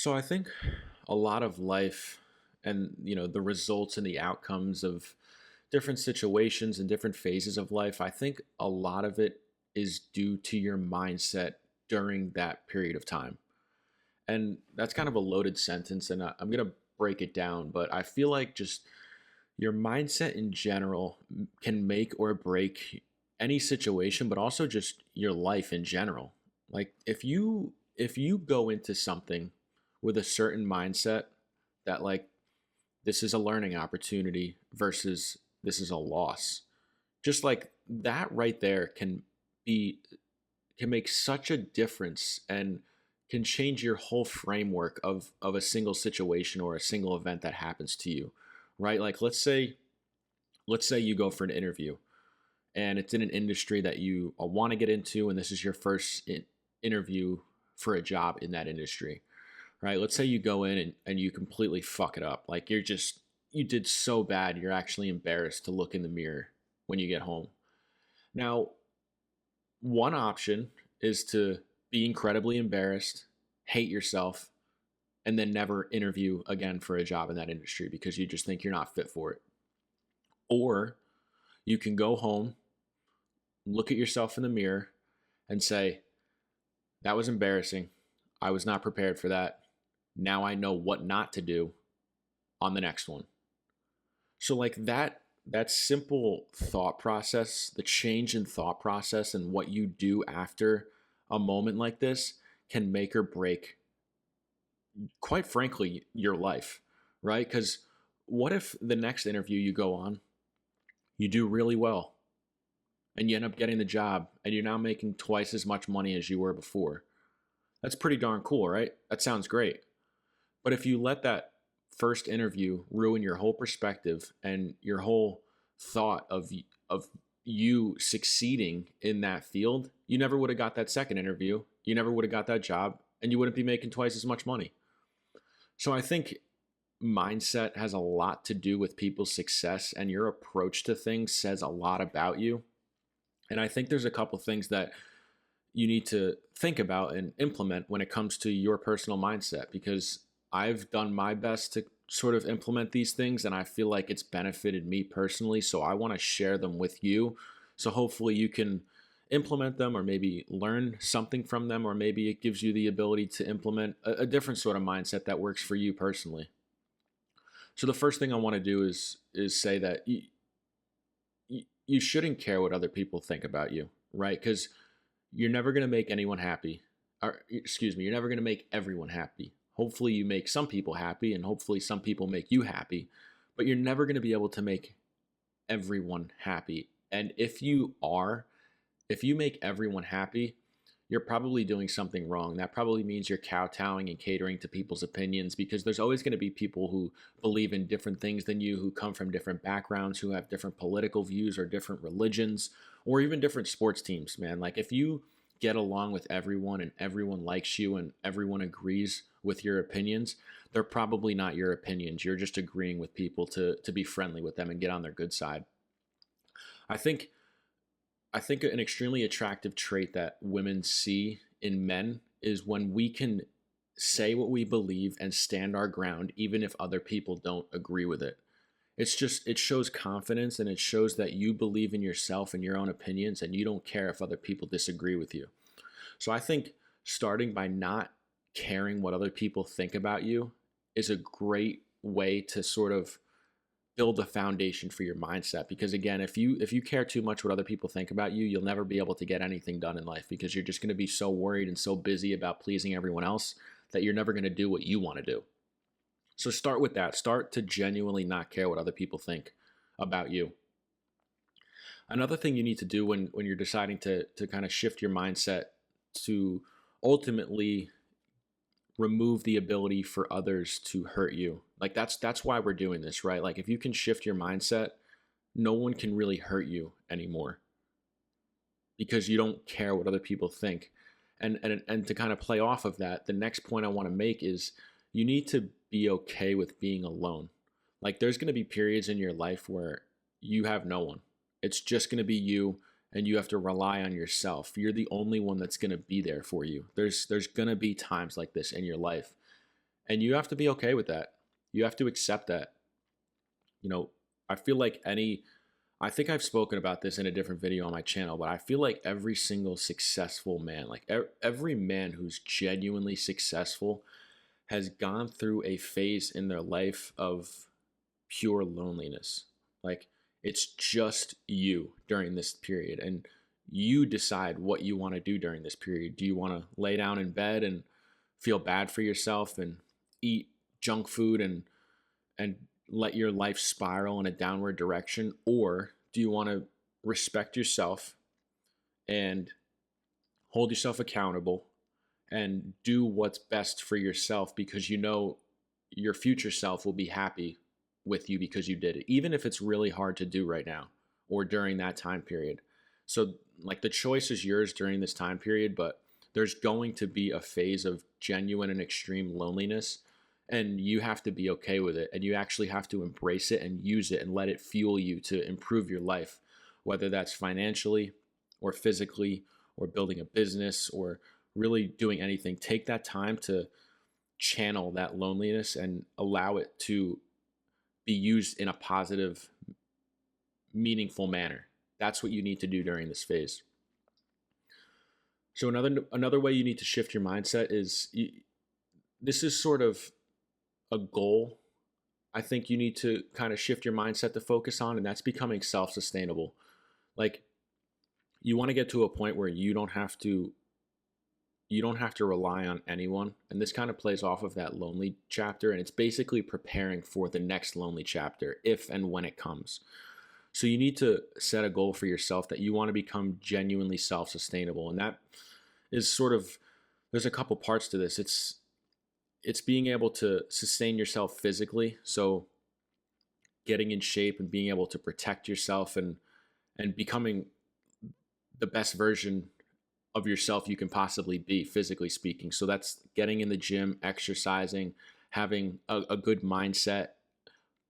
So I think a lot of life and the results and the outcomes of different situations and different phases of life, I think a lot of it is due to your mindset during that period of time. And that's kind of a loaded sentence and I'm going to break it down, but I feel like just your mindset in general can make or break any situation, but also just your life in general. Like if you go into something with a certain mindset that like this is a learning opportunity versus this is a loss, just like that right there be can make such a difference and can change your whole framework of a single situation or a single event that happens to you, right? Like let's say you go for an interview and it's in an industry that you want to get into, and this is your first interview for a job in that industry, right? Let's say you go in and you completely fuck it up. Like you did so bad, you're actually embarrassed to look in the mirror when you get home. Now, one option is to be incredibly embarrassed, hate yourself, and then never interview again for a job in that industry because you just think you're not fit for it. Or you can go home, look at yourself in the mirror, and say, that was embarrassing. I was not prepared for that. Now I know what not to do on the next one. So like that simple thought process, the change in thought process and what you do after a moment like this can make or break, quite frankly, your life, right? Cuz what if the next interview you go on, you do really well and you end up getting the job and you're now making twice as much money as you were before? That's pretty darn cool, right? That sounds great. But if you let that first interview ruin your whole perspective and your whole thought of you succeeding in that field, you never would have got that second interview. You never would have got that job and you wouldn't be making twice as much money. So I think mindset has a lot to do with people's success, and your approach to things says a lot about you. And I think there's a couple things that you need to think about and implement when it comes to your personal mindset, because I've done my best to sort of implement these things and I feel like it's benefited me personally. So I want to share them with you. So hopefully you can implement them or maybe learn something from them, or maybe it gives you the ability to implement a different sort of mindset that works for you personally. So the first thing I want to do is say that you shouldn't care what other people think about you, right? Because you're never going to make anyone happy. Or, excuse me, you're never going to make everyone happy. Hopefully, you make some people happy, and hopefully, some people make you happy, but you're never going to be able to make everyone happy. And if you make everyone happy, you're probably doing something wrong. That probably means you're kowtowing and catering to people's opinions, because there's always going to be people who believe in different things than you, who come from different backgrounds, who have different political views or different religions, or even different sports teams, man. Like if you get along with everyone and everyone likes you and everyone agrees with your opinions, they're probably not your opinions. You're just agreeing with people to be friendly with them and get on their good side. I think I think an extremely attractive trait that women see in men is when we can say what we believe and stand our ground, even if other people don't agree with it. It shows confidence and it shows that you believe in yourself and your own opinions and you don't care if other people disagree with you. So I think starting by not caring what other people think about you is a great way to sort of build a foundation for your mindset, because again, if you care too much what other people think about you, you'll never be able to get anything done in life, because you're just going to be so worried and so busy about pleasing everyone else that you're never going to do what you want to do. So start with that. Start to genuinely not care what other people think about you. Another thing you need to do when you're deciding to kind of shift your mindset to ultimately remove the ability for others to hurt you. Like that's why we're doing this, right? Like if you can shift your mindset, no one can really hurt you anymore, because you don't care what other people think. And to kind of play off of that, the next point I want to make is you need to be okay with being alone. Like there's going to be periods in your life where you have no one. It's just going to be you, and you have to rely on yourself. You're the only one that's going to be there for you. There's going to be times like this in your life. And you have to be okay with that. You have to accept that. You know, I feel like I think I've spoken about this in a different video on my channel, but I feel like every single successful man, like every man who's genuinely successful, has gone through a phase in their life of pure loneliness. Like it's just you during this period, and you decide what you want to do during this period. Do you want to lay down in bed and feel bad for yourself and eat junk food and let your life spiral in a downward direction, or do you want to respect yourself and hold yourself accountable and do what's best for yourself because you know your future self will be happy with you because you did it, even if it's really hard to do right now or during that time period. So, like, the choice is yours during this time period, but there's going to be a phase of genuine and extreme loneliness, and you have to be okay with it. And you actually have to embrace it and use it and let it fuel you to improve your life, whether that's financially or physically or building a business or really doing anything. Take that time to channel that loneliness and allow it to be used in a positive, meaningful manner. That's what you need to do during this phase. So another way you need to shift your mindset is this is sort of a goal I think you need to kind of shift your mindset to focus on, and that's becoming self-sustainable. Like, you want to get to a point where you don't have to rely on anyone. And this kind of plays off of that lonely chapter, and it's basically preparing for the next lonely chapter if and when it comes. So you need to set a goal for yourself that you want to become genuinely self-sustainable. And that is sort of, there's a couple parts to this. It's being able to sustain yourself physically. So getting in shape and being able to protect yourself and becoming the best version of yourself you can possibly be, physically speaking. So that's getting in the gym, exercising, having a good mindset,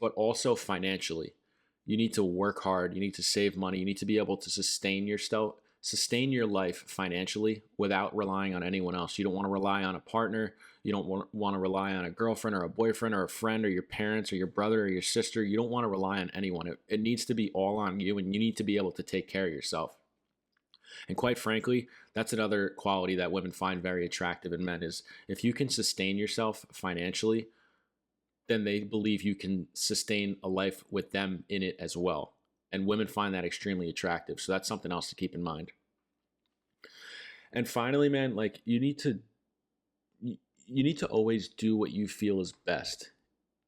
but also financially. You need to work hard. You need to save money. You need to be able to sustain your life financially without relying on anyone else. You don't want to rely on a partner. You don't want to rely on a girlfriend or a boyfriend or a friend or your parents or your brother or your sister. You don't want to rely on anyone. It needs to be all on you, and you need to be able to take care of yourself. And quite frankly, that's another quality that women find very attractive in men is if you can sustain yourself financially, then they believe you can sustain a life with them in it as well. And women find that extremely attractive. So that's something else to keep in mind. And finally, man, like you need to always do what you feel is best.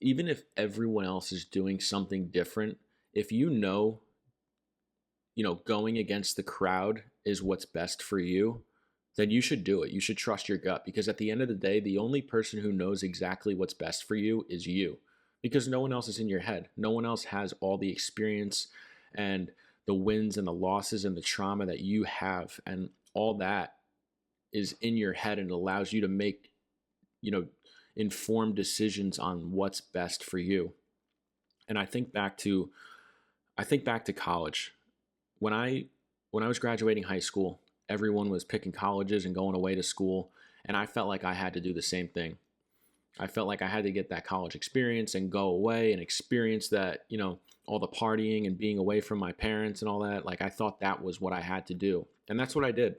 Even if everyone else is doing something different, if going against the crowd is what's best for you, then you should do it. You should trust your gut, because at the end of the day, the only person who knows exactly what's best for you is you, because no one else is in your head. No one else has all the experience and the wins and the losses and the trauma that you have, and all that is in your head, and allows you to make, informed decisions on what's best for you. And I think back to college. When I was graduating high school, everyone was picking colleges and going away to school, and I felt like I had to do the same thing. I felt like I had to get that college experience and go away and experience that, all the partying and being away from my parents and all that. Like, I thought that was what I had to do. And that's what I did.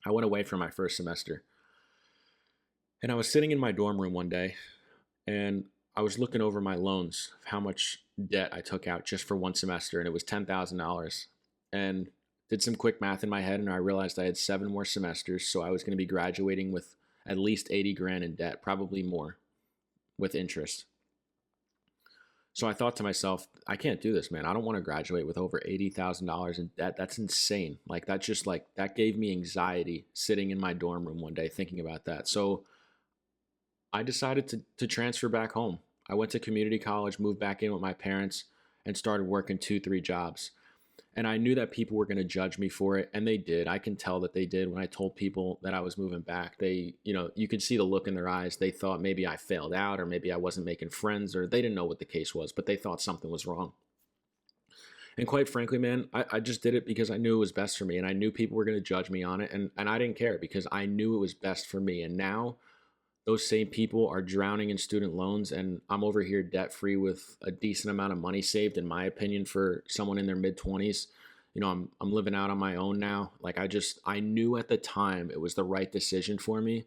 I went away for my first semester. And I was sitting in my dorm room one day, and I was looking over my loans, how much debt I took out just for one semester, and it was $10,000. And did some quick math in my head, and I realized I had 7 more semesters, so I was going to be graduating with at least 80 grand in debt, probably more with interest. So I thought to myself, I can't do this, man. I don't want to graduate with over $80,000 in debt. That's insane. Like, that gave me anxiety sitting in my dorm room one day thinking about that. So I decided to transfer back home. I went to community college, moved back in with my parents, and started working 2, 3 jobs. And I knew that people were going to judge me for it, and they did. I can tell that they did when I told people that I was moving back. They, you could see the look in their eyes. They thought maybe I failed out, or maybe I wasn't making friends, or they didn't know what the case was, but they thought something was wrong. And quite frankly, man, I just did it because I knew it was best for me, and I knew people were going to judge me on it, and I didn't care because I knew it was best for me. And now those same people are drowning in student loans, and I'm over here debt free with a decent amount of money saved, in my opinion, for someone in their mid 20s. I'm living out on my own now. Like I knew at the time it was the right decision for me,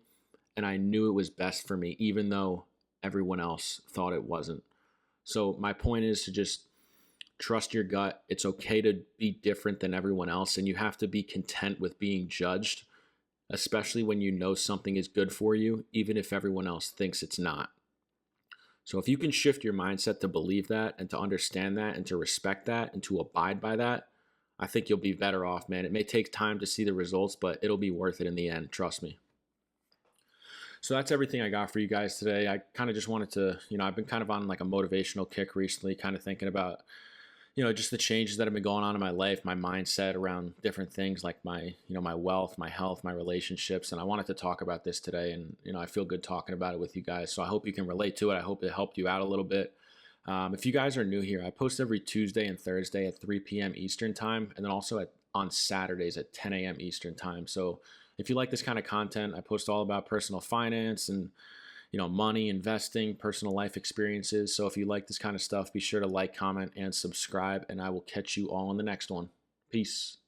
and I knew it was best for me, even though everyone else thought it wasn't. So my point is to just trust your gut. It's okay to be different than everyone else, and you have to be content with being judged, especially when you know something is good for you, even if everyone else thinks it's not. So if you can shift your mindset to believe that and to understand that and to respect that and to abide by that, I think you'll be better off, man. It may take time to see the results, but it'll be worth it in the end. Trust me. So that's everything I got for you guys today. I kind of just wanted to, I've been kind of on like a motivational kick recently, kind of thinking about, just the changes that have been going on in my life, my mindset around different things like my wealth, my health, my relationships. And I wanted to talk about this today. And, I feel good talking about it with you guys. So I hope you can relate to it. I hope it helped you out a little bit. If you guys are new here, I post every Tuesday and Thursday at 3 p.m. Eastern time, and then also on Saturdays at 10 a.m. Eastern time. So if you like this kind of content, I post all about personal finance and money, investing, personal life experiences. So if you like this kind of stuff, be sure to like, comment, and subscribe, and I will catch you all in the next one. Peace.